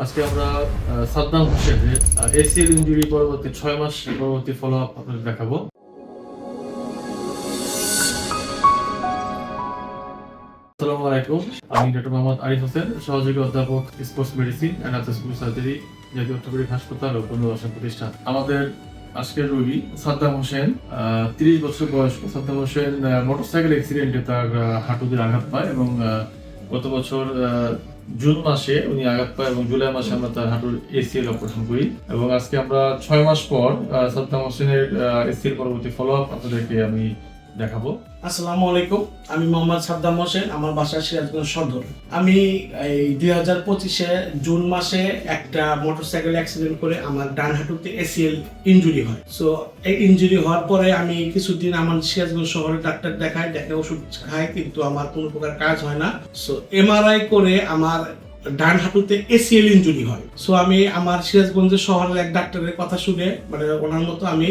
আজকে আমরা সাদ্দাম হোসেনের এসিএল ইনজুরি পরবর্তী 6 মাস পরবর্তী ফলো আপ আপনাদের দেখাবো। আসসালামু আলাইকুম, আমি ডক্টর মোহাম্মদ আরিফ হোসেন, সহযোগী অধ্যাপক sports medicine and athletics surgery, জাতীয় অর্থোপেডিক হাসপাতাল ও পুনর্বাসন প্রতিষ্ঠান। আমাদের আজকের রোগী সাদ্দাম হোসেন, 30 বছর বয়স্ক। সাদ্দাম হোসেন মোটরসাইকেল অ্যাক্সিডেন্টে তার হাঁটুতে আঘাত পায় এবং গত বছর জুন মাসে উনি আঘাত পায় এবং জুলাই মাসে আমরা তার হাঁটুর এসিএল অপারেশন করি এবং আজকে আমরা 6 মাস পর সাদ্দাম হোসেনের এসিএল পরবর্তী ফলো আপ আপনাদেরকে আমি দেখাবো। আসসালামু আলাইকুম, আমি মোহাম্মদ সাদ্দাম হোসেন, আমার বাসা সিরাজগঞ্জ সদর। আমি এই 2025-এ জুন মাসে একটা মোটরসাইকেল অ্যাক্সিডেন্ট করে আমার ডান হাঁটুতে এসিএল ইনজুরি হয়। সো এই ইনজুরি হওয়ার পরে আমি কিছুদিন আমার সিরাজগঞ্জ শহরে ডাক্তার দেখাই ওষুধ খাই, কিন্তু আমার কোনো প্রকার কাজ হয় না। সো এমআরআই করে আমার ডান হাঁটুতে এসিএল ইনজুরি হয়। সো আমি আমার সিরাজগঞ্জের শহরের এক ডাক্তারের কথা শুনে, মানে ওনার মতো আমি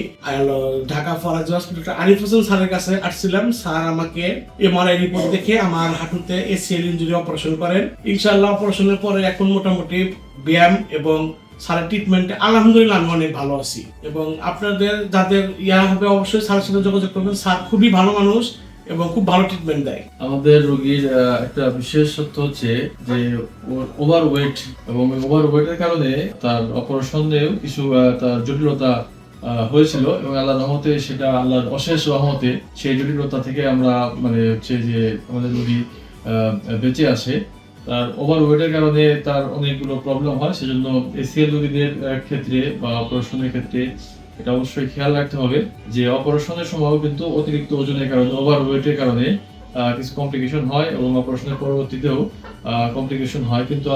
ঢাকা ফরাজি হসপিটাল আরিফ হোসেন স্যারের কাছে আসছিলাম। স্যার আমাকে এমআরআই রিপোর্ট দেখে আমার হাঁটুতে এসিএল ইনজুরি অপারেশন করেন। ইনশাআল্লাহ অপারেশনের পরে এখন মোটামুটি ব্যায়াম এবং স্যারের ট্রিটমেন্টে আলহামদুলিল্লাহ আমি অনেক ভালো আছি। এবং আপনাদের যাদের হবে অবশ্যই স্যারের সাথে যোগাযোগ করবেন। স্যার খুবই ভালো মানুষ এবং খুব ভালো ট্রিটমেন্ট দেয়। আমাদের রোগীর একটা বিশেষত্ব হচ্ছে যে ওভার ওয়েট এবং ওভার ওয়েটের কারণে তার অপারেশনেও কিছু তার জটিলতা হয়েছিল এবং আল্লাহর রহমতে, সেটা আল্লাহর অশেষ রহমতে সেই জটিলতা থেকে আমরা মানে হচ্ছে যে আমাদের রোগী বেঁচে আসে। তার ওভার ওয়েটের কারণে তার অনেকগুলো প্রবলেম হয়, সেজন্য এসিএল রোগীদের ক্ষেত্রে বা অপারেশনের ক্ষেত্রে এটা অবশ্যই খেয়াল রাখতে হবে যে অপারেশনের সময়ও কিন্তু অতিরিক্ত ওজনের কারণে, ওভার ওয়েটের কারণে কিছু কমপ্লিকেশন হয় এবং অপারেশনের পরবর্তীতেও কমপ্লিকেশন হয়। কিন্তু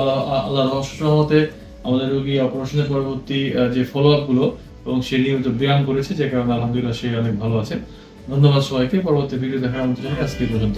আল্লাহর রহমতে আমাদের রোগী অপারেশনের পরবর্তী যে ফলো আপ গুলো এবং সে নিয়মিত ব্যায়াম করেছে, যে কারণে আলহামদুলিল্লাহ সে অনেক ভালো আছে। ধন্যবাদ সবাইকে। পরবর্তী ভিডিও দেখার আমন্ত্রণ জানাই। আজকে পর্যন্ত।